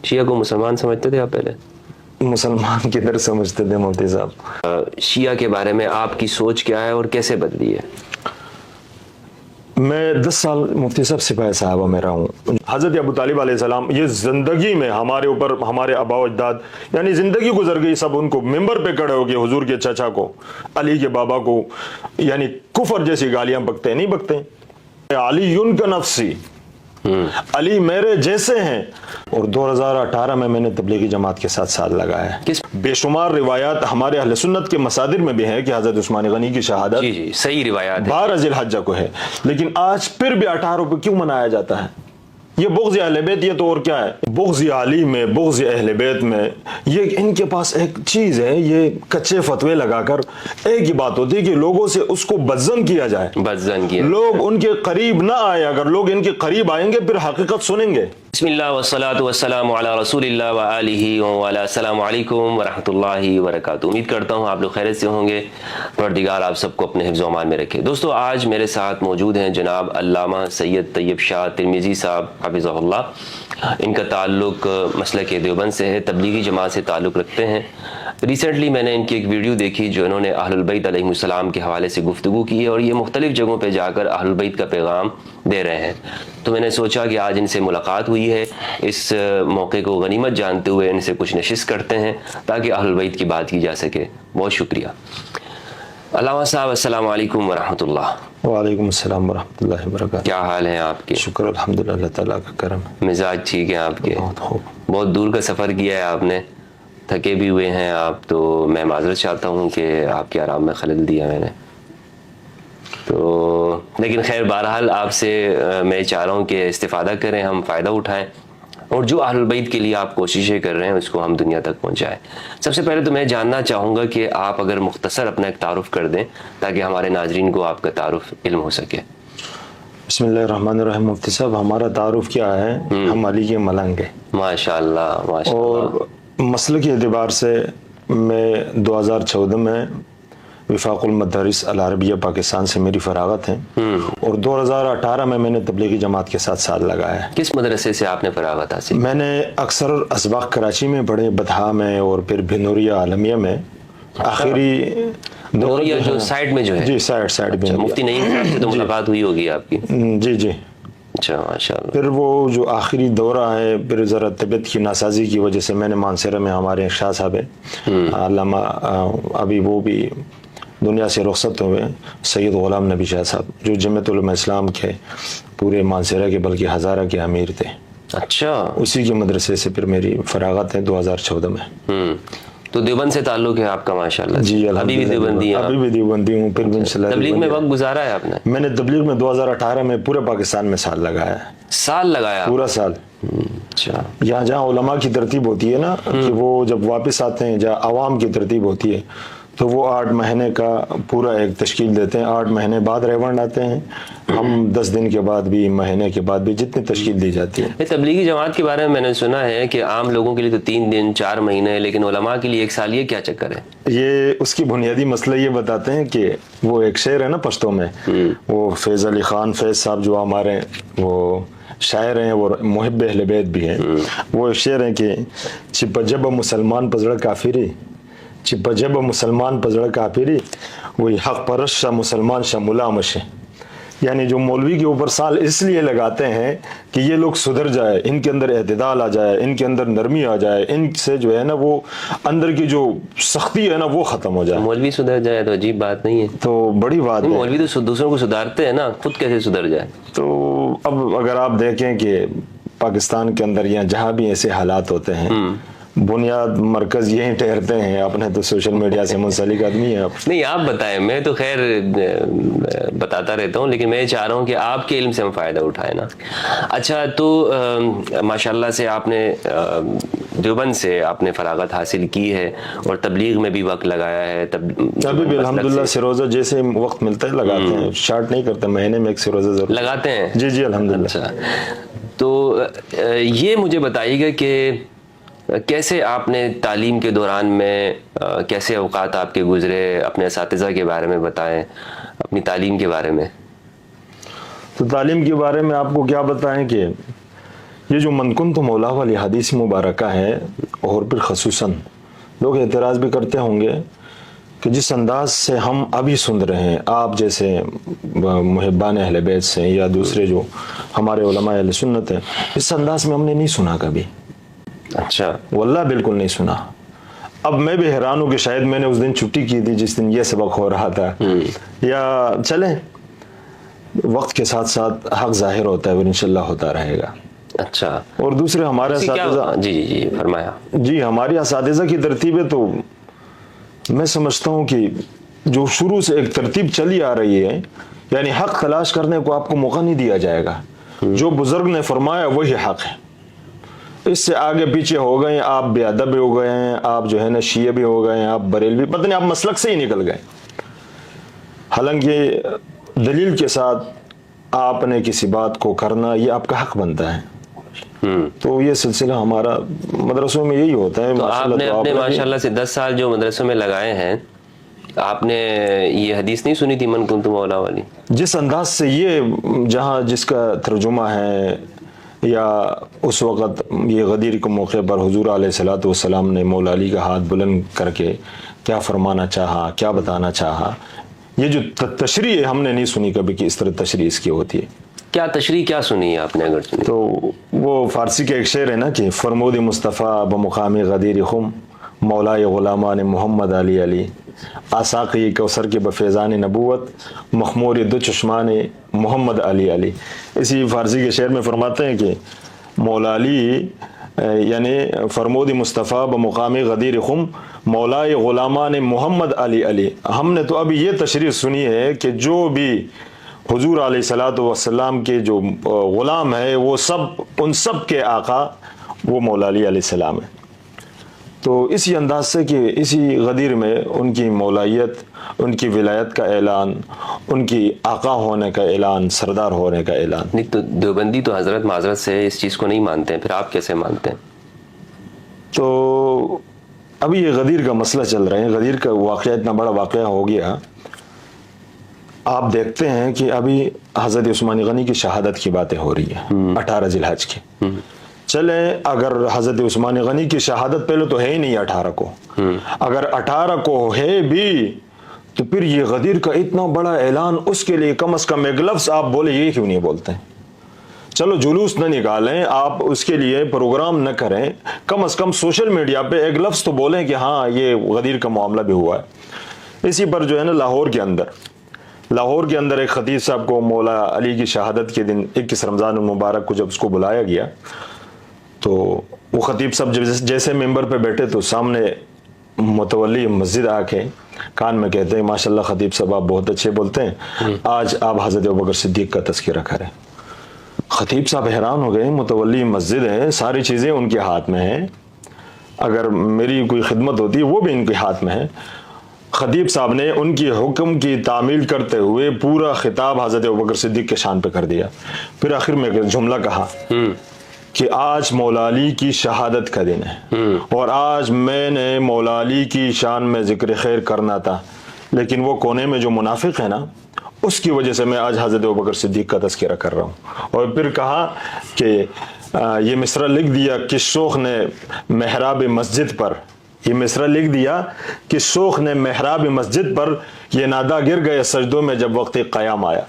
شیعہ کو مسلمان سمجھتے تھے آپ پہلے؟ مسلمان کدھر سمجھتے تھے مفتی صاحب؟ شیعہ کے بارے میں آپ کی سوچ کیا ہے اور کیسے بدلی ہے؟ میں 10 سال مفتی صاحب سپاہی صاحبہ میں رہا ہوں. حضرت ابو طالب علیہ السلام یہ زندگی میں ہمارے اوپر ہمارے آبا و اجداد یعنی زندگی گزر گئی سب ان کو ممبر پہ کھڑے ہو گئے حضور کے چچا کو علی کے بابا کو یعنی کفر جیسی گالیاں بکتے نہیں بکتے. علی کا نفسی علی میرے جیسے ہیں. اور 2018 میں نے تبلیغی جماعت کے ساتھ ساتھ لگایا ہے. بے شمار روایات ہمارے اہل سنت کے مصادر میں بھی ہیں کہ حضرت عثمان غنی کی شہادت جی صحیح روایات 12 ذی الحجہ کو ہے. لیکن آج پھر بھی 18 کو کیوں منایا جاتا ہے؟ یہ بغض اہل بیت، یہ تو اور کیا ہے؟ بغض علی میں، بغض اہل بیت میں، یہ ان کے پاس ایک چیز ہے، یہ کچے فتوے لگا کر ایک ہی بات ہوتی ہے کہ لوگوں سے اس کو بدظن کیا جائے، بدظن کیا، لوگ ان کے قریب نہ آئے. اگر لوگ ان کے قریب آئیں گے پھر حقیقت سنیں گے. بسم اللہ والصلاة والسلام علی رسول اللہ وآلہ وعلی. السلام علیکم ورحمۃ اللہ وبرکاتہ. امید کرتا ہوں آپ لوگ خیریت سے ہوں گے. پروردگار آپ سب کو اپنے حفظ و امان میں رکھے. دوستو آج میرے ساتھ موجود ہیں جناب علامہ سید طیب شاہ ترمذی صاحب حفظہ اللہ. ان کا تعلق مسلک دیوبند سے ہے، تبلیغی جماعت سے تعلق رکھتے ہیں. ریسنٹلی میں نے ان کی ایک ویڈیو دیکھی جو انہوں نے اہل البیت علیہ السلام کے حوالے سے گفتگو کی ہے اور یہ مختلف جگہوں پہ جا کر اہل البیت کا پیغام دے رہے ہیں. تو میں نے سوچا کہ آج ان سے ملاقات ہوئی ہے، اس موقع کو غنیمت جانتے ہوئے ان سے کچھ نشست کرتے ہیں تاکہ اہل البیت کی بات کی جا سکے. بہت شکریہ. علامہ صاحب السلام علیکم ورحمۃ اللہ. وعلیکم السلام ورحمۃ اللہ وبرکاتہ. کیا حال ہیں آپ کے؟ شکر الحمدللہ، اللہ تعالیٰ کا کرم. مزاج ٹھیک ہے آپ کے؟ بہت خوب. بہت دور کا سفر کیا ہے آپ نے، تھکے بھی ہوئے ہیں آپ، تو میں معذرت چاہتا ہوں کہ آپ کے آرام میں خلل دیا میں نے. تو لیکن خیر بہرحال آپ سے میں چاہ رہا ہوں کہ استفادہ کریں، ہم فائدہ اٹھائیں اور جو اہل البیت کے لیے آپ کوششیں کر رہے ہیں اس کو ہم دنیا تک پہنچائیں. سب سے پہلے تو میں جاننا چاہوں گا کہ آپ اگر مختصر اپنا ایک تعارف کر دیں تاکہ ہمارے ناظرین کو آپ کا تعارف علم ہو سکے. بسم اللہ الرحمن الرحیم. مفتی صاحب ہمارا تعارف کیا ہے؟ ہم علی کے ملنگ ہیں. ماشاء اللہ ماشاء اللہ. اور مسئلے کے اعتبار سے میں 2014 میں وفاق المدارس العربیہ پاکستان سے میری فراغت ہے اور 2018 میں نے تبلیغی جماعت کے ساتھ ساتھ لگایا ہے. کس مدرسے سے آپ نے فراغت حاصل؟ میں نے اکثر اسباق کراچی میں پڑھے، بدھا میں اور پھر بھنوریا عالمیہ میں. آخری بھنوریا جو سائڈ میں جو ہے؟ جی سائڈ میں. مفتی نعیم صاحب سے تو ملاقات ہوئی ہوگی آپ کی؟ جی. اچھا ماشاء اللہ. پھر وہ جو آخری دورہ ہے پھر ذرا طبیعت کی ناسازی کی وجہ سے میں نے مانسیرہ میں ہمارے شاہ صاحب ہیں علامہ ابھی وہ بھی دنیا سے رخصت ہوئے، سید غلام نبی شاہ صاحب جو جمعیت علماء اسلام کے پورے مانسیرہ کے بلکہ ہزارہ کے امیر تھے. اچھا. اسی کے مدرسے سے پھر میری فراغت ہے 2014 میں. تو دیوبند سے تعلق ہے آپ کا ماشاءاللہ؟ جی ابھی بھی دیوبندی ہیں؟ ابھی بھی دیوبندی ہوں. پھر بھی انشاءاللہ تبلیغ میں وقت گزارا ہے آپ نے؟ میں نے تبلیغ میں 2018 میں پورے پاکستان میں سال لگایا ہے. سال لگایا؟ پورا سال. اچھا. جہاں علماء کی ترتیب ہوتی ہے نا کہ وہ جب واپس آتے ہیں، جہاں عوام کی ترتیب ہوتی ہے تو وہ 8 مہینے کا پورا ایک تشکیل دیتے ہیں. 8 مہینے بعد ریونڈ آتے ہیں. ہم 10 دن کے بعد بھی، مہینے کے بعد بھی، جتنی تشکیل دی جاتی ہے. تبلیغی جماعت کے بارے میں میں نے سنا ہے کہ عام لوگوں کے لیے تو 3 دن 4 مہینے، لیکن علماء کے لیے 1 سال. یہ کیا چکر ہے؟ یہ اس کی بنیادی مسئلہ یہ بتاتے ہیں کہ وہ ایک شعر ہے نا پشتوں میں، وہ فیض علی خان فیض صاحب جو ہمارے وہ شاعر ہیں، وہ محب اہل بیت بھی ہیں. وہ شعر ہیں کہ چپ جب مسلمان پزڑ کافری، چپ جب مسلمان پزڑ کافری، وہی حق پرش شاہ مسلمان شاہ ملامش ہے. یعنی جو مولوی کے اوپر سال اس لیے لگاتے ہیں کہ یہ لوگ سدھر جائے، ان کے اندر اعتدال آ جائے، ان کے اندر نرمی آ جائے، ان سے جو ہے نا وہ اندر کی جو سختی ہے نا وہ ختم ہو جائے. مولوی سدھر جائے تو عجیب بات نہیں ہے؟ تو بڑی بات ہے. مولوی تو دوسروں کو سدھارتے ہیں نا، خود کیسے سدھر جائے؟ تو اب اگر آپ دیکھیں کہ پاکستان کے اندر یا جہاں بھی ایسے حالات ہوتے ہیں بنیاد مرکز یہیں ٹھہرتے ہیں. اپنے تو سوشل میڈیا سے منسلک آدمی ہیں آپ. نہیں آپ بتائیں، میں تو خیر بتاتا رہتا ہوں لیکن میں چاہ رہا ہوں کہ آپ کے علم سے ہم فائدہ اٹھائیں نا. اچھا تو ماشاءاللہ سے آپ نے دیوبند سے آپ نے فراغت حاصل کی ہے اور تبلیغ میں بھی وقت لگایا ہے. ابھی بھی الحمدللہ سروزہ جیسے وقت ملتا ہے لگاتے ہیں. شارٹ نہیں کرتے، مہینے میں 1 سروزہ ضرور لگاتے ہیں. جی الحمدللہ. اچھا تو یہ مجھے بتائیے گا کہ کیسے آپ نے تعلیم کے دوران میں کیسے اوقات آپ کے گزرے، اپنے اساتذہ کے بارے میں بتائیں، اپنی تعلیم کے بارے میں. تو تعلیم کے بارے میں آپ کو کیا بتائیں کہ یہ جو من کنت مولا والی حدیث مبارکہ ہے، اور پھر خصوصاً لوگ اعتراض بھی کرتے ہوں گے کہ جس انداز سے ہم ابھی سن رہے ہیں آپ جیسے محبان اہل بیت سے یا دوسرے جو ہمارے علماء اہل سنت ہیں، اس انداز میں ہم نے نہیں سنا کبھی. اچھا. واللہ بالکل نہیں سنا. اب میں بھی حیران ہوں کہ شاید میں نے اس دن چھٹی کی تھی جس دن یہ سبق ہو رہا تھا، یا چلیں وقت کے ساتھ ساتھ حق ظاہر ہوتا ہے اور انشاءاللہ ہوتا رہے گا. اچھا. اور دوسرے ہمارے اساتذہ، جی فرمایا. جی ہماری اساتذہ کی ترتیبیں تو میں سمجھتا ہوں کہ جو شروع سے ایک ترتیب چلی آ رہی ہے، یعنی حق تلاش کرنے کو آپ کو موقع نہیں دیا جائے گا. جو بزرگ نے فرمایا وہی حق ہے. اس سے آگے پیچھے ہو گئے آپ بے ادب بھی ہو گئے ہیں، آپ جو ہے نا شیعہ بھی ہو گئے ہیں، آپ بریلوی، پتہ نہیں آپ مسلک سے ہی نکل گئے. حالانکہ دلیل کے ساتھ آپ نے کسی بات کو کرنا یہ آپ کا حق بنتا ہے. تو یہ سلسلہ ہمارا مدرسوں میں یہی ہوتا ہے. تو آپ نے اپنے ماشاءاللہ سے 10 سال جو مدرسوں میں لگائے ہیں، آپ نے یہ حدیث نہیں سنی تھی من کنت مولا والی؟ جس انداز سے یہ جہاں جس کا ترجمہ ہے، یا اس وقت یہ غدیر کے موقع پر حضور علیہ الصلوۃ والسلام نے مولا علی کا ہاتھ بلند کر کے کیا فرمانا چاہا، کیا بتانا چاہا، یہ جو تشریح ہے ہم نے نہیں سنی کبھی کہ اس طرح تشریح اس کی ہوتی ہے. کیا تشریح کیا سنی ہے آپ نے اگر سنی؟ تو وہ فارسی کا ایک شعر ہے نا کہ فرمود مصطفیٰ بمقام غدیر خم مولائے غلامان محمد علی علی آساقی کوثر کے بفیضان نبوت مخمور دو چشمان محمد علی علی. اسی فارسی کے شعر میں فرماتے ہیں کہ مولا علی یعنی فرمود مصطفیٰ بمقام غدیر خم مولائے غلامان محمد علی علی. ہم نے تو ابھی یہ تشریح سنی ہے کہ جو بھی حضور علیہ الصلوۃ والسلام کے جو غلام ہے وہ سب ان سب کے آقا وہ مولا علی علیہ السلام ہے. تو اسی انداز سے کہ اسی غدیر میں ان کی مولائیت، ان کی ولایت کا اعلان، ان کی آقا ہونے کا اعلان، سردار ہونے کا اعلان. نہیں تو دیوبندی تو حضرت معذرت سے اس چیز کو نہیں مانتے ہیں، پھر آپ کیسے مانتے ہیں؟ تو ابھی یہ غدیر کا مسئلہ چل رہا ہے. غدیر کا واقعہ اتنا بڑا واقعہ ہو گیا. آپ دیکھتے ہیں کہ ابھی حضرت عثمان غنی کی شہادت کی باتیں ہو رہی ہیں 18 ذی الحج کی. چلیں اگر حضرت عثمان غنی کی شہادت پہلے تو ہے ہی نہیں 18 کو، اگر 18 کو ہے بھی تو پھر یہ غدیر کا اتنا بڑا اعلان، اس کے لیے کم از کم ایک لفظ آپ بولے، یہ کیوں نہیں بولتے ہیں؟ چلو جلوس نہ نکالیں آپ، اس کے لیے پروگرام نہ کریں، کم از کم سوشل میڈیا پہ ایک لفظ تو بولیں کہ ہاں یہ غدیر کا معاملہ بھی ہوا ہے. اسی پر جو ہے نا لاہور کے اندر ایک خطیب صاحب کو مولا علی کی شہادت کے دن 21 رمضان المبارک کو جب اس کو بلایا گیا تو وہ خطیب صاحب جیسے ممبر پہ بیٹھے تو سامنے متولی مسجد آ کے کان میں کہتے ہیں ماشاءاللہ خطیب صاحب آپ بہت اچھے بولتے ہیں، آج آپ حضرت ابوبکر صدیق کا تذکرہ کریں. خطیب صاحب حیران ہو گئے، متولی مسجد ہے، ساری چیزیں ان کے ہاتھ میں ہیں، اگر میری کوئی خدمت ہوتی ہے وہ بھی ان کے ہاتھ میں ہے. خطیب صاحب نے ان کی حکم کی تعمیل کرتے ہوئے پورا خطاب حضرت ابوبکر صدیق کے شان پہ کر دیا. پھر آخر میں ایک جملہ کہا کہ آج مولا علی کی شہادت کا دن ہے اور آج میں نے مولا علی کی شان میں ذکر خیر کرنا تھا، لیکن وہ کونے میں جو منافق ہے نا اس کی وجہ سے میں آج حضرت ابوبکر صدیق کا تذکرہ کر رہا ہوں. اور پھر کہا کہ یہ مصرع لکھ دیا کہ شوخ نے محراب مسجد پر، یہ مصرع لکھ دیا کہ شوخ نے محراب مسجد پر یہ نادا گر گئے سجدوں میں جب وقت قیام آیا.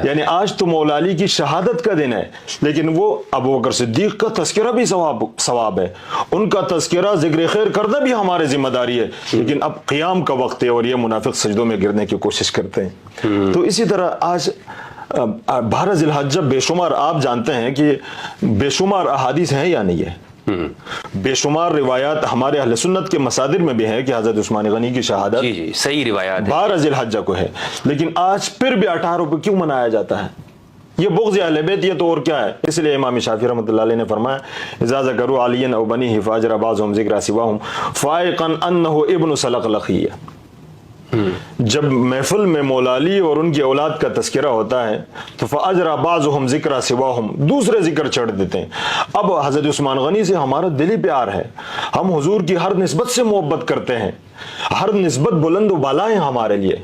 یعنی آج تو مولا علی کی شہادت کا دن ہے، لیکن وہ ابوبکر صدیق کا تذکرہ بھی ثواب ہے، ان کا تذکرہ ذکر خیر کرنا بھی ہماری ذمہ داری ہے، لیکن اب قیام کا وقت ہے اور یہ منافق سجدوں میں گرنے کی کوشش کرتے ہیں. تو اسی طرح آج 12 ذی الحج جب بے شمار آپ جانتے ہیں کہ بے شمار احادیث ہیں یا نہیں ہے، بے شمار روایات ہمارے اہل سنت کے مصادر میں بھی ہے کہ حضرت عثمان غنی کی شہادت جی صحیح روایات 12 ذی الحجہ کو ہے، لیکن آج پھر بھی 18 کو کیوں منایا جاتا ہے؟ یہ بغض اہل بیت، یہ تو اور کیا ہے؟ اس لیے امام شافعی رحمۃ اللہ علیہ نے فرمایا اذا ذکروا علیًا او بنیہ فاجر بعضهم ذکر سواہم فائقا انہ ابن سلقلقی. جب محفل میں مولا علی اور ان کی اولاد کا تذکرہ ہوتا ہے تو فاجر بعضهم ذکر سواہم، دوسرے ذکر چڑھ دیتے ہیں. اب حضرت عثمان غنی سے ہمارا دلی پیار ہے، ہم حضور کی ہر نسبت سے محبت کرتے ہیں، ہر نسبت بلند و بالا ہے ہمارے لیے،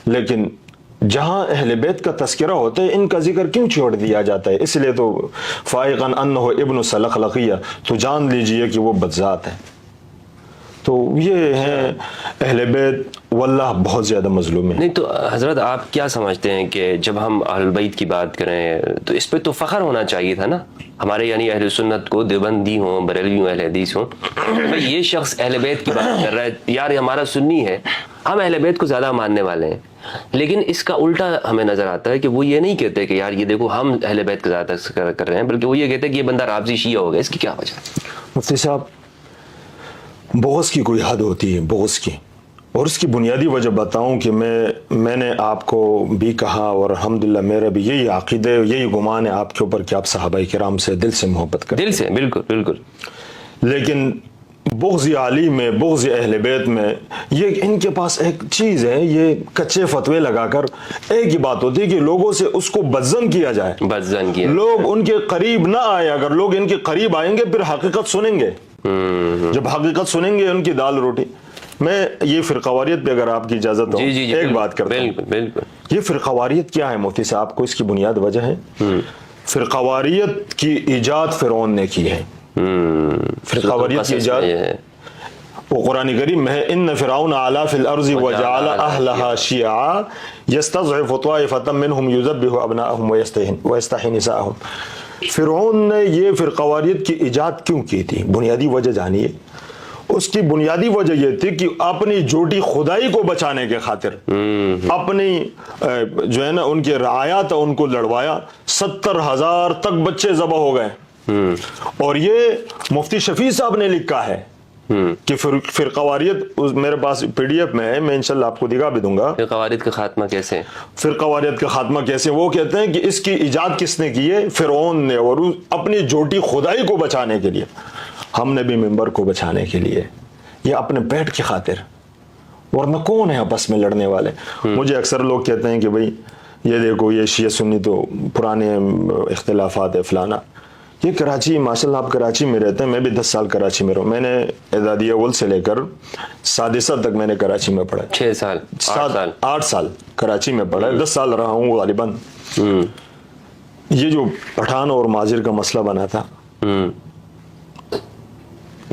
لیکن जहाँ अहले बैत का तस्करा होता है इनका जिक्र क्यों छोड़ दिया जाता है? इसलिए तो फ़ाइक़न अन्नहु इब्नु सलखलकिया, तो जान लीजिए कि वो बदजात है। तो ये हैं अहले बैत, वल्लाह बहुत ज़्यादा मजलूम है। नहीं तो हज़रत आप क्या समझते हैं कि जब हम अहल बैत की बात करें तो इस पे तो फ़ख्र होना चाहिए था ना, हमारे यानी अहले सुन्नत को, देवबंदी हों, बरेलवी हों, अहले हदीस हों, भाई ये शख्स अहले बैत की बात कर रहा है, यार हमारा सुन्नी है, हम अहले बैत को ज़्यादा मानने वाले हैं। लेकिन इसका उल्टा हमें नज़र आता है कि वो ये नहीं कहते कि यार ये देखो हम अहले बैत का ज़्यादा तस्करा कर रहे हैं, बल्कि वो ये कहते हैं कि ये बंदा राफ़ज़ी शिया हो गया। इसकी क्या वजह? मुफ्ती साहब, बोस की कोई हद होती है, बोस की, और उसकी बुनियादी वजह बताऊं कि मैंने आपको भी कहा और अल्हम्दुलिल्लाह मेरा भी यही अक़ीदा है, यही गुमान है आपके ऊपर कि आप सहाबाए किराम से दिल से मोहब्बत करते हैं। दिल से, बिल्कुल बिल्कुल। लेकिन बुग़्ज़ आली में, बुग़्ज़ अहले बैत में, ये इनके पास एक चीज़ है, ये कच्चे फतवे लगाकर एक ही बात होती है कि लोगों से उसको बदज़न किया जाए, बदज़न किया, लोग उनके करीब ना आए। अगर लोग इनके करीब आएंगे फिर हकीकत सुनेंगे, जब हकीकत सुनेंगे उनकी दाल रोटी। मैं ये फ़िरक़ावारियत पे अगर आपकी इजाज़त हो एक बात करता हूँ। बिल्कुल बिल्कुल। ये फ़िरक़ावारियत क्या है मुफ्ती साहब, को इसकी बुनियाद वजह है, फ़िरक़ावारियत की इजाद फ़िरौन ने की है। फ़िरक़ावारियत की इजाद वो कुरान करीम में है, इन्न फ़िरऔन अला फ़िल अर्ज़ि व जअल अहलहा शियअ यस्तज़इफ़ु ताइफ़तम मिनहुम युज़ब्बिहु अबनाअहुम व यस्तहयी निसाअहुम। फ़िरऔन ने ये फ़िरक़ावारियत की इजाद क्यों की थी? बुनियादी वजह जानिए। उसकी बुनियादी वजह यह थी कि अपनी झूठी खुदाई को बचाने के खातिर अपनी जो है ना उनके रआयात उनको लड़वाया, 70,000 तक बच्चे ज़बह हो गए। और ये मुफ्ती शफी साहब ने लिखा है कि फ़िरक़ावारियत, मेरे पास PDF में है, मैं इंशाल्लाह आपको दिखा भी दूंगा। फ़िरक़ावारियत का खात्मा कैसे? फ़िरक़ावारियत का खात्मा कैसे? वो कहते हैं कि इसकी इजाद किसने की है? फ़िरऔन ने, और अपनी झूठी खुदाई को बचाने के लिए, हमने भी मिंबर को बचाने के लिए, ये अपने पेट की खातिर, वरना कौन है आपस में लड़ने वाले? मुझे अक्सर लोग कहते हैं कि भाई ये देखो ये शिया सुन्नी तो पुराने इख्तिलाफात है फलाना। ये कराची, माशाल्लाह आप कराची में रहते हैं, मैं भी 10 साल कराची में रहा हूँ। मैंने एदादिया अव्वल से लेकर सादिसा तक मैंने कराची में पढ़ा। 6 साल 8 साल कराची में पढ़ा, 10 साल रहा हूँ गालिबन। ये जो पठान और माजिर का मसला बना था,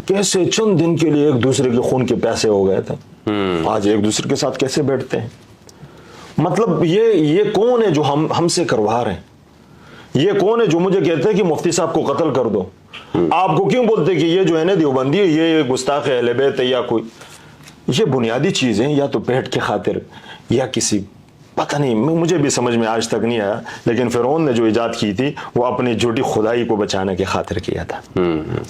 कैसे चंद दिन के लिए एक दूसरे के खून के प्यासे हो गए थे, आज एक दूसरे के साथ कैसे बैठते हैं? मतलब ये कौन है जो हमसे करवा रहे हैं? ये कौन है जो मुझे कहते हैं कि मुफ्ती साहब को कत्ल कर दो? आपको क्यों बोलते कि ये जो है ना देवबंदी है, ये गुस्ताख अहले बैत है या कोई? ये बुनियादी चीज़ है, या तो पेट के खातिर या किसी, पता नहीं, मुझे भी समझ में आज तक नहीं आया। लेकिन फ़िरऔन ने जो इजाद की थी वो अपनी झूठी खुदाई को बचाने के खातिर किया था।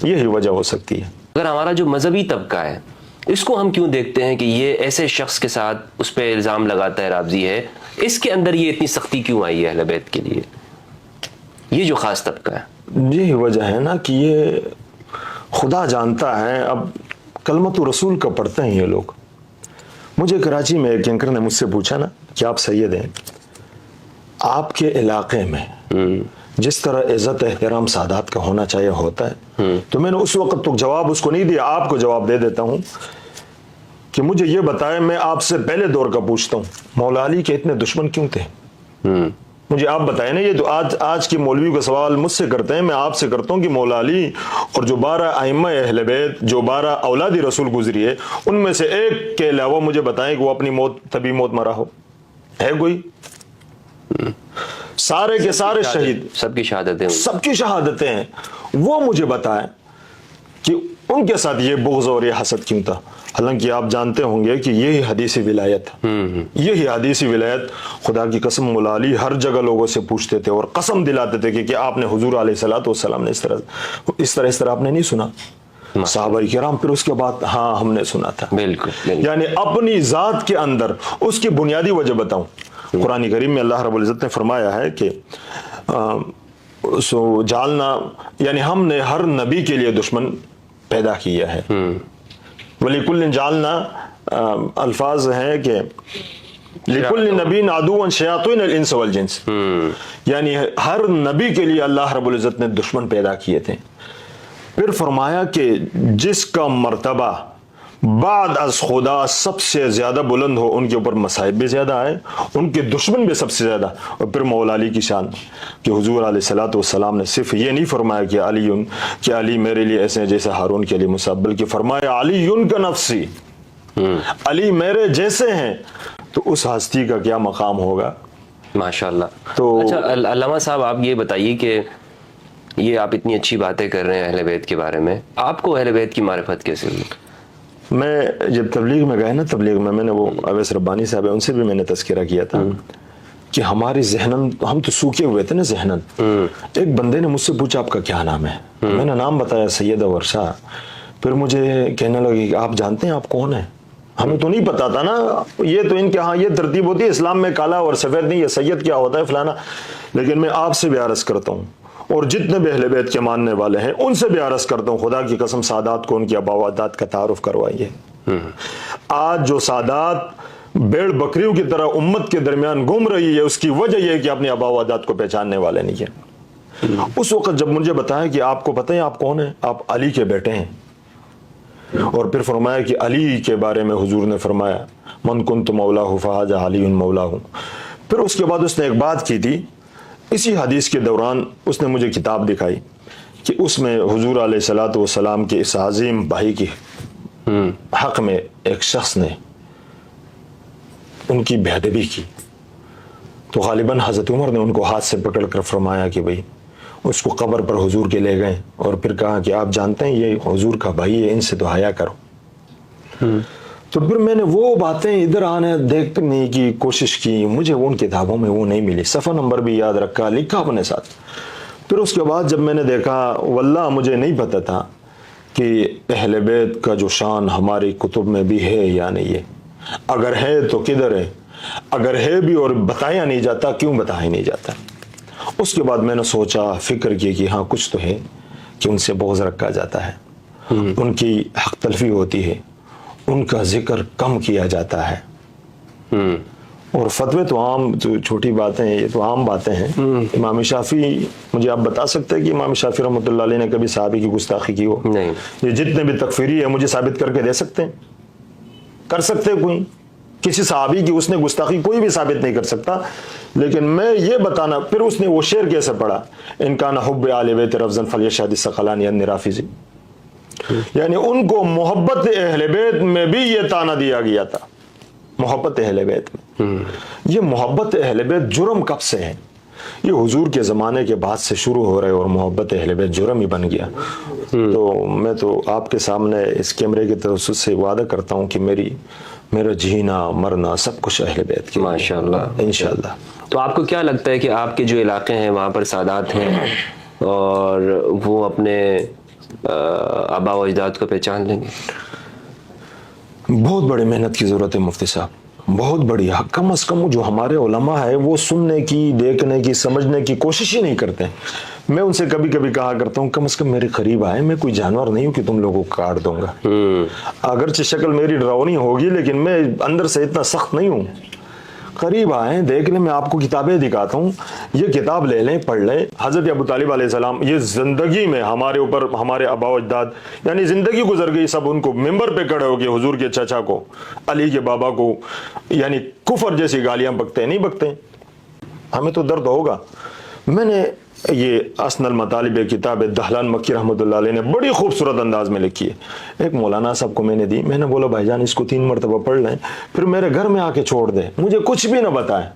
यही वजह हो सकती है। अगर हमारा जो मजहबी तबका है, इसको हम क्यों देखते हैं कि ये ऐसे शख्स के साथ उस पर इल्ज़ाम लगाता है राफ़ज़ी है, इसके अंदर ये इतनी सख्ती क्यों आई है अहले बैत के लिए? ये जो ख़ास तबका है, यही वजह है ना कि ये खुदा जानता है। अब कलमतु रसूल का पढ़ते हैं ये लोग। मुझे कराची में एक एंकर ने मुझसे पूछा ना कि आप सैयद हैं, आपके इलाके में जिस तरह इज़्ज़त एहतराम सादात का होना चाहिए होता है, तो मैंने उस वक्त तो जवाब उसको नहीं दिया, आपको जवाब दे देता हूँ कि मुझे ये बताएं, मैं आपसे पहले दौर का पूछता हूँ, मौला अली के इतने दुश्मन क्यों थे? मुझे आप बताएं ना। ये तो आज के मौलवी का सवाल मुझसे करते हैं, मैं आपसे करता हूँ कि मौला अली और जो 12 आइम्मा अहले बैत, जो 12 औलादी रसूल गुजरी है, उनमें से एक के अलावा मुझे बताएं कि वो अपनी तभी मौत मरा हो, है कोई? सारे के सारे शहीद, सबकी शहादतें हैं। वो मुझे बताएं कि उनके साथ ये बुग़्ज़ और ये हसद क्यों था? हालांकि आप जानते होंगे कि यही हदीसी विलायत, यही हदीसी विलायत, खुदा की कसम मौला अली हर जगह लोगों से पूछते थे और कसम दिलाते थे कि आपने हुजूर अलैहिस्सलातु वस्सलाम ने इस तरह आपने नहीं सुना? सहाबाए किराम फिर उसके बाद हाँ हमने सुना था। बिल्कुल। यानी अपनी ज़ात के अंदर उसकी बुनियादी वजह बताऊं, कुरान करीम में अल्लाह रब्बुल इज़्ज़त ने फरमाया है कि जालना, यानी हमने हर नबी के लिए दुश्मन पैदा किया है। वलिकुल्लिन जालना अल्फाज हैं कि लिकुल्लि नबीन अदुव्वन शयातीनिल इंस वल जिन्स, यानी हर नबी के लिए अल्लाह रब्बुल इज़्ज़त ने दुश्मन पैदा किए थे। फिर फरमाया कि जिसका मर्तबा बाद अज खुदा सबसे ज्यादा बुलंद हो, उनके ऊपर मसाइब भी ज्यादा आए, उनके दुश्मन भी सबसे ज्यादा। और फिर मौला अली की शान कि हुजूर अलैहिस्सलातु वस्सलाम ने सिर्फ ये नहीं फरमाया कि अली मेरे लिए ऐसे हैं जैसे हारून के लिए मुसा, बल्कि फरमाया अली का नफ्सी, अली मेरे जैसे हैं। तो उस हस्ती का क्या मकाम होगा। माशाल्लाह। तो अच्छा अल्लामा साहब, आप ये बताइए कि ये आप इतनी अच्छी बातें कर रहे हैं अहले बैत के बारे में, आपको अहले बैत की मारिफत कैसे हुई? मैं जब तबलीग में गया ना, तबलीग में मैंने वो अवैस रब्बानी साहब है, उनसे भी मैंने तज़किरा किया था कि हमारी ज़हनन, हम तो सूखे हुए थे ना ज़हनन। एक बंदे ने मुझसे पूछा आपका क्या नाम है, मैंने नाम बताया सैयद वर्षा। फिर मुझे कहने लगे कि आप जानते हैं आप कौन है? हमें तो नहीं पता था ना, ये तो इनके यहाँ ये तरतीब होती है इस्लाम में, काला और सफ़ेद नहीं, ये सैयद क्या होता है फलाना। लेकिन मैं आपसे भी अर्ज़ करता हूँ और जितने भी अहले बैत के मानने वाले हैं उनसे भी अर्ज़ करता हूँ, खुदा की कसम सादात को उनकी अबावादात का तारुफ करवाइए। आज जो सादात भेड़ बकरियों की तरह उम्मत के दरमियान घूम रही है, उसकी वजह यह है कि अपनी अबावादात को पहचानने वाले नहीं है। उस वक्त जब मुझे बताया कि आपको पता है आप कौन है, आप अली के बेटे हैं, और फिर फरमाया कि अली के बारे में हुजूर ने फरमाया मन कुन्त मौलाहु फहाजा अली मौलाहु। फिर उसके बाद उसने एक बात की थी, इसी हदीस के दौरान उसने मुझे किताब दिखाई कि उसमें हुजूर अलैहिस्सलातु वस्सलाम के इस अजीम भाई के हक में एक शख्स ने उनकी बेअदबी की। तो गालिबन हज़रत उमर ने उनको हाथ से पकड़ कर फरमाया कि भाई, उसको कब्र पर हुजूर के ले गए और फिर कहा कि आप जानते हैं ये हुजूर का भाई है, इनसे तो हया करो। तो फिर मैंने वो बातें इधर आने देखने की कोशिश की, मुझे उन किताबों में वो नहीं मिली, सफ़ा नंबर भी याद रखा, लिखा अपने साथ। फिर उसके बाद जब मैंने देखा, वल्लाह मुझे नहीं पता था कि अहले बैत का जो शान हमारी कुतुब में भी है या नहीं है, अगर है तो किधर है, अगर है भी और बताया नहीं जाता क्यों बताया नहीं जाता। उसके बाद मैंने सोचा, फिक्र की कि हाँ कुछ तो है कि उनसे बोझ रखा जाता है, उनकी हक तलफी होती है, उनका जिक्र कम किया जाता है। और फतवे तो आम, तो छोटी बातें, ये तो आम बातें हैं। इमाम शाफी, मुझे आप बता सकते हैं कि इमाम शाफी रहमतुल्लाह अलैह ने कभी सहाबी की गुस्ताखी की हो? नहीं। ये जितने भी तकफीरी है मुझे साबित करके दे सकते हैं, कर सकते हैं कोई? किसी सहाबी की उसने गुस्ताखी कोई भी साबित नहीं कर सकता। लेकिन मैं ये बताना, फिर उसने वो शेर कैसे पढ़ा, इनका न हुब्ब आले बैत रफ़ज़न फलियशहद सक़लानी अन्नी राफ़िज़ी, यानी उनको मोहब्बत अहले बैत में भी ये ताना दिया गया था, मोहब्बत अहले बैत में। ये मोहब्बत अहले बैत जुर्म कब से है? ये हुजूर के ज़माने के बाद से शुरू हो रहे और मोहब्बत अहले बैत जुर्म ही बन गया। तो मैं तो आपके सामने इस कैमरे के तवज्जुह से वादा करता हूँ कि मेरा जीना मरना सब कुछ अहले बैत के। माशाअल्लाह, इंशाअल्लाह। तो आपको क्या लगता है कि आपके जो इलाके हैं वहाँ पर सादात हैं और वो अपने आबा व अजदाद को पहचान लेंगे? बहुत बड़ी मेहनत की ज़रूरत है मुफ्ती साहब, बहुत बड़ी। कम अज़ कम जो हमारे उलमा है वो सुनने की, देखने की, समझने की कोशिश ही नहीं करते। मैं उनसे कभी कभी कहा करता हूँ, कम से कम मेरे करीब आए, मैं कोई जानवर नहीं हूँ कि तुम लोगों को काट दूंगा। अगरचे शक्ल मेरी डरावनी होगी लेकिन मैं अंदर से इतना सख्त नहीं हूँ। करीब आए, देख लें, मैं आपको किताबें दिखाता हूँ, ये किताब ले लें, पढ़ लें। हज़रत अबू तालिब अलैहिस्सलाम, ये ज़िंदगी में हमारे ऊपर, हमारे आबा अजदाद, यानी ज़िंदगी गुजर गई, सब उनको मिंबर पे खड़े हो गए, हुजूर के चचा को, अली के बाबा को, यानी कुफर जैसी गालियाँ बकते नहीं बकते, हमें तो दर्द होगा। मैंने ये असनल मतालिब किताब दहलान मक्की रहमतुल्लाह अलैह ने बड़ी खूबसूरत अंदाज में लिखी है। एक मौलाना साहब को मैंने दी, मैंने बोला भाईजान इसको 3 मरतबा पढ़ लें, फिर मेरे घर में आके छोड़ दे, मुझे कुछ भी ना बताए।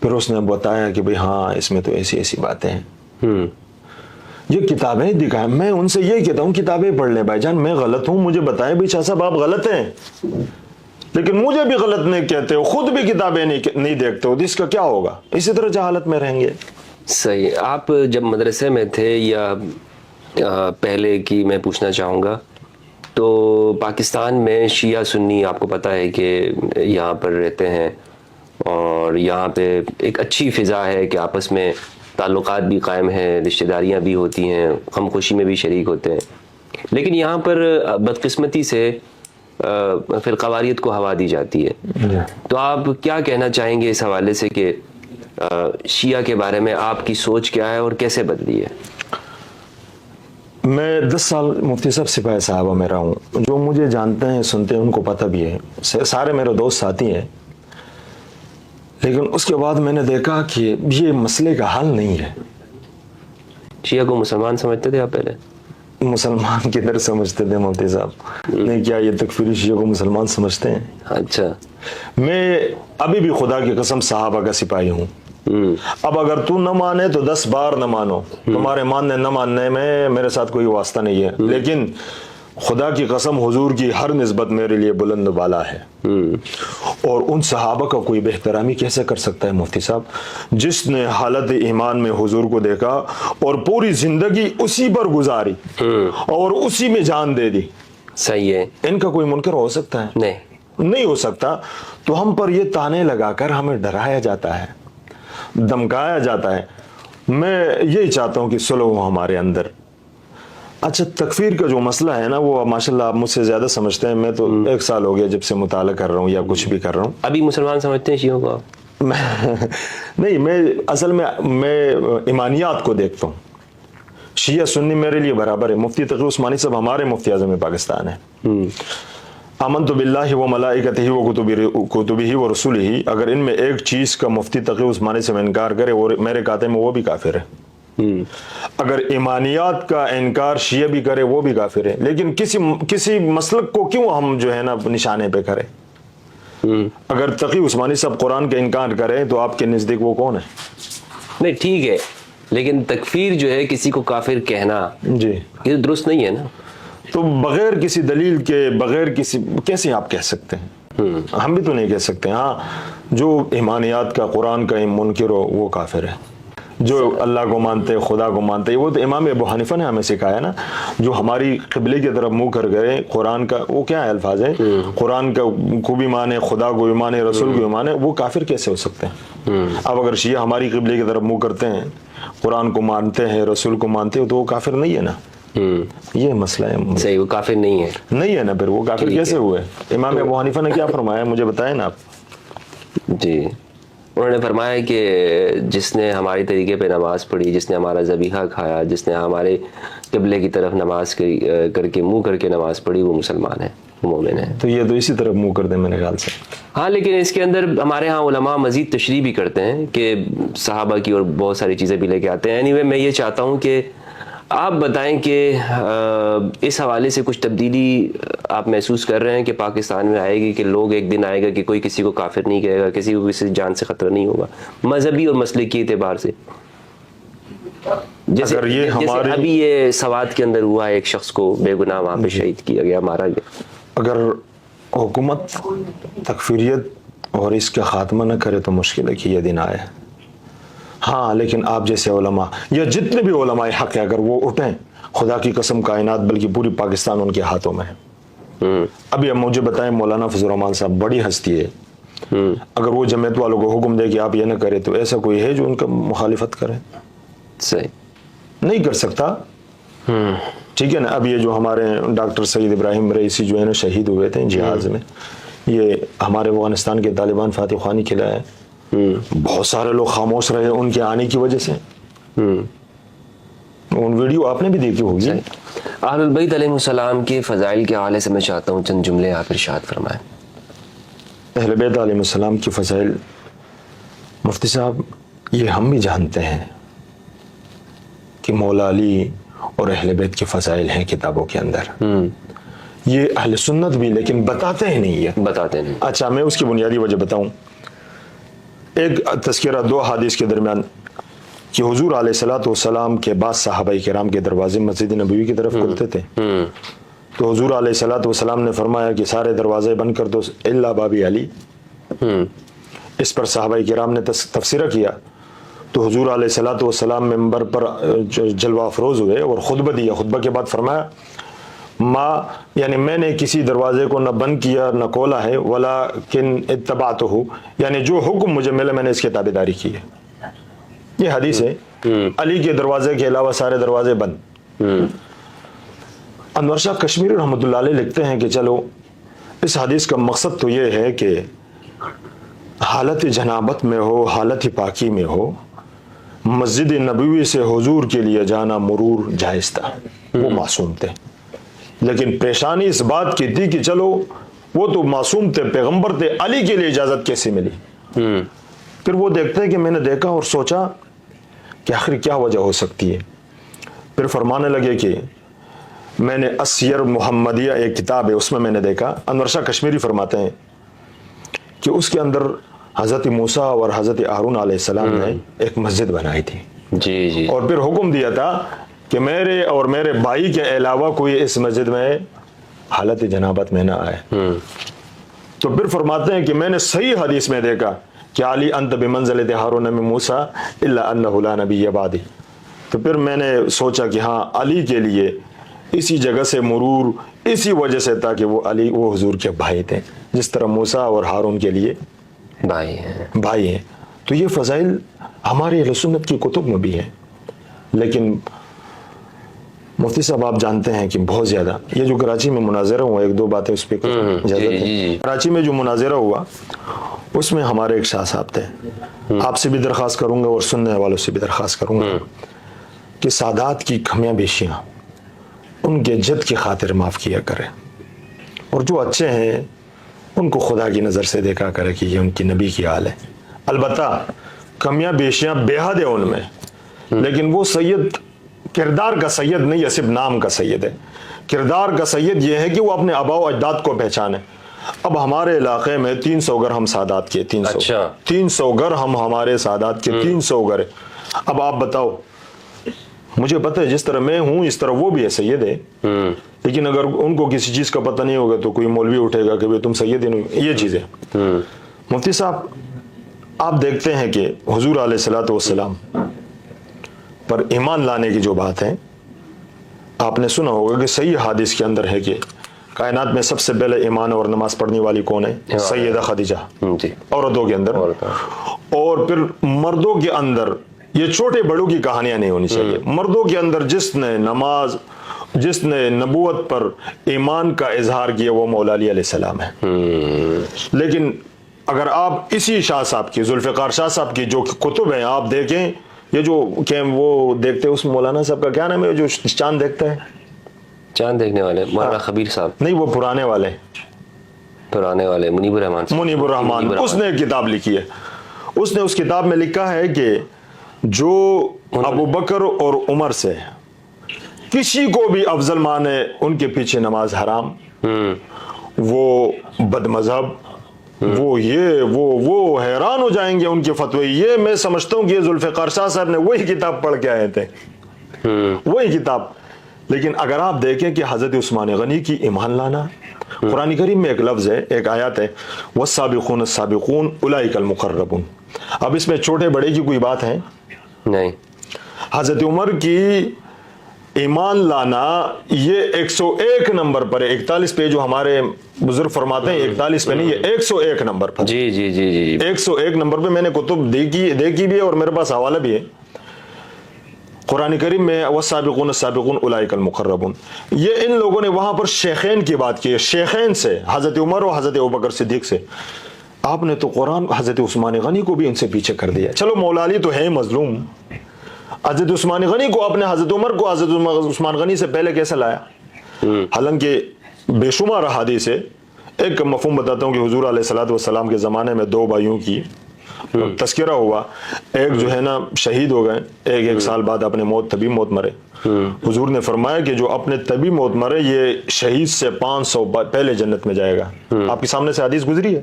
फिर उसने बताया कि भाई हाँ इसमें तो ऐसी ऐसी बातें हैं, ये किताबें दिखाएं। मैं उनसे यही कहता हूँ किताबें पढ़ लें भाईजान, मैं गलत हूँ मुझे बताएं भाई शाह साहब आप गलत हैं, लेकिन मुझे भी गलत नहीं कहते हो, खुद भी किताबें नहीं देखते हो, तो इसका क्या होगा? इसी तरह जहालत में रहेंगे। सही। आप जब मदरसे में थे या पहले की मैं पूछना चाहूँगा, तो पाकिस्तान में शिया सुन्नी आपको पता है कि यहाँ पर रहते हैं और यहाँ पे एक अच्छी फ़िज़ा है कि आपस में ताल्लुकात भी कायम हैं, रिश्तेदारियाँ भी होती हैं, गम खुशी में भी शरीक होते हैं। लेकिन यहाँ पर बदकिस्मती से फ़िरक़ावारियत को हवा दी जाती है। तो आप क्या कहना चाहेंगे इस हवाले से कि शिया के बारे में आपकी सोच क्या है और कैसे बदली है? मैं 10 साल मुफ्ती साहब सिपाही साहबा में रहा हूँ, जो मुझे जानते हैं सुनते हैं उनको पता भी है, सारे मेरे दोस्त साथी हैं। लेकिन उसके बाद मैंने देखा कि ये मसले का हल नहीं है। शिया को मुसलमान समझते थे आप पहले? मुसलमान किधर समझते थे मुफ्ती साहब, नहीं क्या ये तकफीरी शिया को मुसलमान समझते हैं? अच्छा। मैं अभी भी खुदा की कसम साहबा का सिपाही हूँ। अब अगर तू न माने तो 10 बार न मानो, तुम्हारे मानने न मानने में मेरे साथ कोई वास्ता नहीं है, लेकिन खुदा की कसम हुजूर की हर निस्बत मेरे लिए बुलंद वाला है। और उन सहाबा का कोई बेहतरामी कैसे कर सकता है मुफ्ती साहब, जिसने हालत ईमान में हुजूर को देखा और पूरी जिंदगी उसी पर गुजारी और उसी में जान दे दी। सही है। इनका कोई मुनकर हो सकता है? नहीं हो सकता। तो हम पर ये ताने लगाकर हमें डराया जाता है, धमकाया जाता है। मैं यही चाहता हूँ कि सुलह हो हमारे अंदर। अच्छा, तकफीर का जो मसला है ना, वो माशाल्लाह आप मुझसे ज्यादा समझते हैं। मैं तो 1 साल हो गया जब से मुताला कर रहा हूँ या कुछ भी कर रहा हूँ। अभी मुसलमान समझते हैं शियों को? नहीं, मैं असल में मैं ईमानियात को देखता हूँ। शिया सुन्नी मेरे लिए बराबर है। मुफ्ती तकी उस्मानी साहब हमारे मुफ्ती आज़म पाकिस्तान है। आमनतु बिल्लाहि व मलाइकतिही व कुतुबिही व रसूलिही, अगर इनमें एक चीज का मुफ्ती तकी उस्मानी से इनकार करे और मेरे काते में वो भी काफिर है। अगर ईमानियात का इनकार शिया भी करे वो भी काफिर है। लेकिन किसी मसलक को क्यों हम जो है ना निशाने पे करें? अगर तकी उस्मानी साहब कुरान का इनकार करें तो आपके नजदीक वो कौन है? नहीं ठीक है, लेकिन तकफीर जो है किसी को काफिर कहना जी ये दुरुस्त नहीं है ना। तो बगैर किसी दलील के, बगैर किसी, कैसे आप कह सकते हैं? हम भी तो नहीं कह सकते। हाँ, जो ईमानियात का कुरान का मुनकिर हो वो काफिर है। जो अल्लाह को मानते, खुदा को मानते, वो तो इमाम अबू हनीफा ने हमें सिखाया ना, जो हमारी क़िबले की तरफ मुंह कर गए, कुरान का वो क्या है अल्फाज है, कुरान का को भी माने, खुदा को भी माने, रसूल को भी माने, वो काफिर कैसे हो सकते हैं? अब अगर शिया हमारी क़िबले की तरफ मुंह करते हैं, कुरान को मानते हैं, रसूल को मानते हो, तो वो काफिर नहीं है ना। ये मसला है। सही, वो काफिर नहीं है। नहीं है ना, फिर वो काफिर कैसे हुए? इमाम अबू हनीफा ने क्या फरमाया, मुझे बताएं ना आप। जी, उन्होंने फरमाया कि जिसने हमारी तरीके पे नमाज पढ़ी, जिसने हमारा ज़बीहा खाया, जिसने हमारे क़िबले की तरफ नमाज करके मुंह करके नमाज पढ़ी, वो मुसलमान है, वो मोमिन है। तो ये तो इसी तरफ मुंह कर दे मेरे ख्याल से। हाँ, लेकिन इसके अंदर हमारे यहाँ उलमा मज़ीद तशरीह भी करते हैं कि सहाबा की और बहुत सारी चीज़ें भी लेके आते हैं। एनीवे, मैं ये चाहता हूँ कि आप बताएं कि इस हवाले से कुछ तब्दीली आप महसूस कर रहे हैं कि पाकिस्तान में आएगी, कि लोग एक दिन आएगा कि कोई किसी को काफिर नहीं कहेगा, किसी को किसी जान से खतरा नहीं होगा मजहबी और मसलकी एतबार से? जैसे अगर ये हमारे अभी ये सवात के अंदर हुआ, एक शख्स को बेगुनाह वहाँ पे शहीद किया गया, मारा गया। अगर हुकूमत तकफीरियत और इसका खात्मा न करे तो मुश्किल है कि यह दिन आए। हाँ, लेकिन आप जैसे उलमा या जितने भी उलमाए हक है, अगर वो उठें, खुदा की कसम कायनात बल्कि पूरी पाकिस्तान उनके हाथों में है। अभी अब मुझे बताएं, मौलाना फजल रहमान साहब बड़ी हस्ती है, अगर वो जमात वालों को हुक्म दे कि आप ये ना करें, तो ऐसा कोई है जो उनका मुखालिफत करे? सही नहीं कर सकता। ठीक है ना। अब ये जो हमारे डॉक्टर सईद इब्राहिम रईसी जो है ना शहीद हुए थे जिहाद में, ये हमारे अफगानिस्तान के तालिबान फातिह खानी खिलाए, बहुत सारे लोग खामोश रहे उनके आने की वजह से। उन वीडियो आपने भी देखी होगी। अहलुल बैत अलैहिस्सलाम के फ़ज़ाइल के हवाले से मैं चाहता हूँ चंद जुमले आप इरशाद फरमाएं। अहले बैत अलैहिस्सलाम की फ़ज़ाइल मुफ्ती साहब, ये हम भी जानते हैं कि मौला अली और अहले बैत के फ़ज़ाइल हैं किताबों के अंदर। ये अहले सुन्नत भी लेकिन बताते ही नहीं है। बताते नहीं। अच्छा, मैं उसकी बुनियादी वजह बताऊं। एक तज़किरा 2 हदीस के दरमियान कि हुजूर अलैहिस्सलातु वस्सलाम के बाद सहाबाए किराम के दरवाजे मस्जिद नबवी की तरफ खुलते थे। तो हुजूर अलैहिस्सलातु वस्सलाम ने फरमाया कि सारे दरवाजे बंद कर दो इल्ला बाबी अली। इस पर सहाबाए किराम ने तफसीरा किया। तो हुजूर अलैहिस्सलातु वस्सलाम मिंबर पर जलवा अफरोज हुए और खुतबा दिया। खुतबा के बाद फरमाया, यानी मैंने किसी दरवाजे को न बंद किया न खोला है, वलाकिन इत्तबातुहु, यानी जो हुक्म मुझे मिला मैंने इसकी ताबेदारी की है। ये हदीस है। अली के दरवाजे के अलावा सारे दरवाजे बंद। अनवर शाह कश्मीरी रहमतुल्लाह अलैह लिखते हैं कि चलो इस हदीस का मकसद तो ये है कि हालत जनाबत में हो, हालत पाकी में हो, मस्जिद नबवी से हुजूर के लिए जाना मरूर जायज़ था। وہ معصوم تھے، لیکن پیشانی اس بات کی تھی کہ چلو وہ تو معصوم تھے، پیغمبر تھے، علی کے لیے اجازت کیسے ملی؟ پھر وہ دیکھتے ہیں کہ میں نے دیکھا اور سوچا کہ آخر کیا وجہ ہو سکتی ہے. پھر فرمانے لگے کہ میں نے اسیر محمدیہ ایک کتاب ہے، اس میں نے دیکھا، انور شاہ کشمیری فرماتے ہیں کہ اس کے اندر حضرت موسیٰ اور حضرت ہارون علیہ السلام نے ایک مسجد بنائی تھی. جی. اور پھر حکم دیا تھا کہ میرے اور میرے بھائی کے علاوہ کوئی اس مسجد میں حالت جنابت میں نہ آئے. تو پھر فرماتے ہیں کہ میں نے صحیح حدیث میں دیکھا کہ علی انت بمنزلۃ ہارون من موسیٰ الا انہ لا نبی بعدی. تو پھر میں نے سوچا کہ ہاں علی کے لیے اسی جگہ سے مرور اسی وجہ سے تھا کہ وہ حضور کے بھائی تھے، جس طرح موسیٰ اور ہارون کے لیے بھائی ہیں. تو یہ فضائل ہمارے اہل سنت کی کتب میں بھی ہیں. لیکن مفتی صاحب آپ جانتے ہیں کہ بہت زیادہ یہ جو کراچی میں مناظرہ ہوا، ایک دو باتیں اس پہ کراچی میں جو مناظرہ ہوا اس میں ہمارے ایک شاہ صاحب تھے. آپ سے بھی درخواست کروں گا اور سننے والوں سے بھی درخواست کروں گا کہ سادات کی کمیاں بیشیاں ان کے جد کی خاطر معاف کیا کریں، اور جو اچھے ہیں ان کو خدا کی نظر سے دیکھا کرے کہ یہ ان کی نبی کی حال ہے. البتہ کمیاں بیشیاں بے حد ہے ان میں، لیکن وہ سید کردار کا سید نہیں ہے، صرف نام کا سید ہے. کردار کا سید یہ ہے کہ وہ اپنے آباء و اجداد کو پہچانے. اب ہمارے علاقے میں 300 گھر ہم سادات کے 300 گھر ہم ہمارے سادات کے 300 گھر. اب آپ بتاؤ، مجھے پتہ ہے جس طرح میں ہوں اس طرح وہ بھی ہے، سید ہے. لیکن اگر ان کو کسی چیز کا پتہ نہیں ہوگا تو کوئی مولوی اٹھے گا کہ تم سید ہی نہیں. یہ چیز ہے. مفتی صاحب آپ دیکھتے ہیں کہ حضور علیہ الصلوۃ والسلام پر ایمان لانے کی جو بات ہے، آپ نے سنا ہوگا کہ صحیح حدیث کے اندر ہے کہ کائنات میں سب سے پہلے ایمان اور نماز پڑھنے والی کون ہے؟ سیدہ خدیجہ. عورتوں کے اندر. اور پھر مردوں کے اندر یہ چھوٹے بڑوں کی کہانیاں نہیں ہونی چاہیے. مردوں کے اندر جس نے نماز، جس نے نبوت پر ایمان کا اظہار کیا وہ مولا علی علیہ السلام ہے. لیکن اگر آپ اسی شاہ صاحب کی، ذوالفقار شاہ صاحب کی جو کتب ہیں آپ دیکھیں، یہ جو کہ وہ دیکھتے ہیں، اس مولانا صاحب کا کیا نام ہے جو چاند دیکھتا ہے؟ چاند دیکھنے والے مولانا خبیر صاحب نہیں، وہ پرانے والے منیب الرحمان. اس نے ایک کتاب لکھی ہے. اس نے اس کتاب میں لکھا ہے کہ جو ابو بکر اور عمر سے کسی کو بھی افضل مانے ان کے پیچھے نماز حرام، وہ بد مذہب، وہ حیران ہو جائیں گے ان کے فتوے. یہ میں سمجھتا ہوں کہ یہ ذوالفقار شاہ صاحب نے وہی کتاب پڑھ کے آئے تھے، وہی کتاب. لیکن اگر آپ دیکھیں کہ حضرت عثمان غنی کی ایمان لانا، قرآن کریم میں ایک لفظ ہے، ایک آیات ہے، والسابقون السابقون اولئک المقربون. اب اس میں چھوٹے بڑے کی کوئی بات ہے نہیں. حضرت عمر کی ایمان لانا یہ 101 نمبر پر ہے. 41 پہ جو ہمارے بزرگ فرماتے ہیں، 41 پہ نہیں، یہ 101 نمبر پر. جی 101 نمبر پہ میں نے کتب دیکھی بھی ہے اور میرے پاس حوالہ بھی ہے. قرآن کریم میں والسابقون السابقون اولئک المقربون، یہ ان لوگوں نے وہاں پر شیخین کی بات کی ہے. شیخین سے حضرت عمر اور حضرت ابوبکر صدیق سے. آپ نے تو قرآن حضرت عثمان غنی کو بھی ان سے پیچھے کر دیا. چلو مولا علی تو ہے مظلوم، حضرت عثمان غنی کو آپ نے حضرت عمر کو حضرت عثمان غنی سے پہلے کیسے لایا؟ حالانکہ بے شمار احادیث ہے. ایک مفہوم بتاتا ہوں کہ حضور علیہ الصلوۃ والسلام کے زمانے میں 2 بھائیوں کی تذکرہ ہوا. ایک جو ہے نا شہید ہو گئے، ایک سال بعد اپنے طبی موت مرے. حضور نے فرمایا کہ جو اپنے طبی موت مرے یہ شہید سے 500 پہلے جنت میں جائے گا. آپ کے سامنے سے حدیث گزری ہے.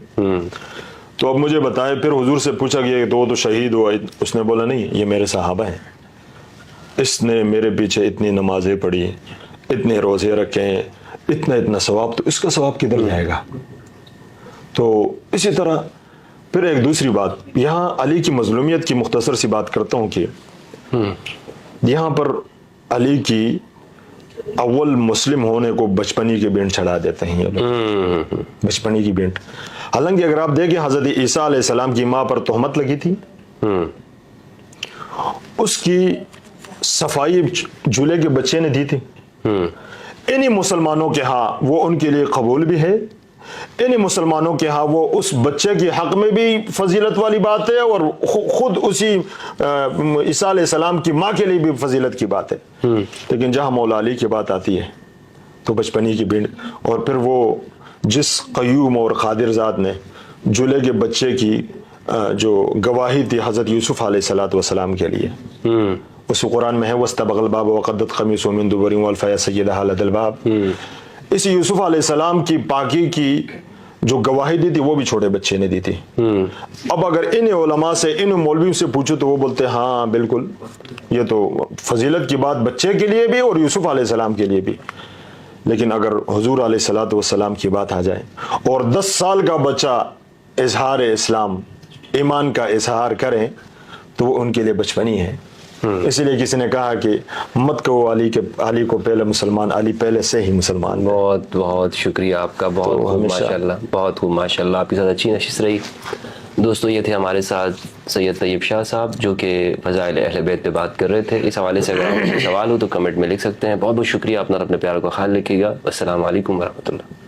تو اب مجھے بتائیں، پھر حضور سے پوچھا کہ تو شہید ہوا. اس نے بولا نہیں، یہ میرے صحابہ ہیں، اس نے میرے پیچھے اتنی نمازیں پڑھی، اتنے روزے رکھے ہیں، اتنا ثواب، تو اس کا ثواب کدھر جائے گا؟ تو اسی طرح پھر ایک دوسری بات، یہاں علی کی مظلومیت کی مختصر سی بات کرتا ہوں کہ یہاں پر علی کی اول مسلم ہونے کو بچپنی کی بینٹ چڑھا دیتے ہیں. بچپنی کی بینٹ. حالانکہ اگر آپ دیکھیں حضرت عیسیٰ علیہ السلام کی ماں پر تہمت لگی تھی، اس کی صفائی جھولے کے بچے نے دی تھی. انہی مسلمانوں کے ہاں وہ ان کے لیے قبول بھی ہے، इन मुसलमानों के यहाँ वो उस बच्चे के हक में भी फजीलत वाली बात है और खुद उसी ईसा अलैहिस्सलाम की माँ के लिए भी फजीलत की बात है। लेकिन जहाँ मौला अली की बात आती है तो बचपनी की भीड़, और फिर वो जिस क़य्यूम और क़ादिर ज़ात ने जुले के बच्चे की जो गवाही थी हज़रत यूसुफ़ अलैहिस्सलाम के लिए, उस कुरान में है वस्तबक़ल बाब वक़द्दत क़मीसुहु मिन दुबुरिन वअल्फ़या सय्यदहा लदल बाब। इस यूसुफ़ अलैहिस्सलाम की पाकी की जो गवाही दी थी वो भी छोटे बच्चे ने दी थी। अब अगर इन उलमा से, इन मौलवियों से पूछो तो वो बोलते हैं हाँ बिल्कुल, ये तो फजीलत की बात बच्चे के लिए भी और यूसुफ़ अलैहिस्सलाम के लिए भी। लेकिन अगर हुजूर अलैहिस्सलाम की बात आ जाए और 10 साल का बच्चा इजहार इस्लाम, ईमान का इजहार करें तो वो उनके लिए बचपनी है। इसलिए किसी ने कहा कि मत कहो अली को पहले मुसलमान, अली पहले से ही मुसलमान। बहुत बहुत शुक्रिया आपका, बहुत खूब माशाल्लाह, बहुत खूब माशाल्लाह, आपके साथ अच्छी नशिस्त रही। दोस्तों ये थे हमारे साथ सैयद तैयब शाह साहब जो कि फ़ज़ाइल अहले बैत पे बात कर रहे थे। इस हवाले से अगर आपको सवाल हो तो कमेंट में लिख सकते हैं। बहुत बहुत शुक्रिया, अपना अपने प्यार का ख्याल रखिएगा। अस्सलाम वालेकुम वरहमतुल्लाह।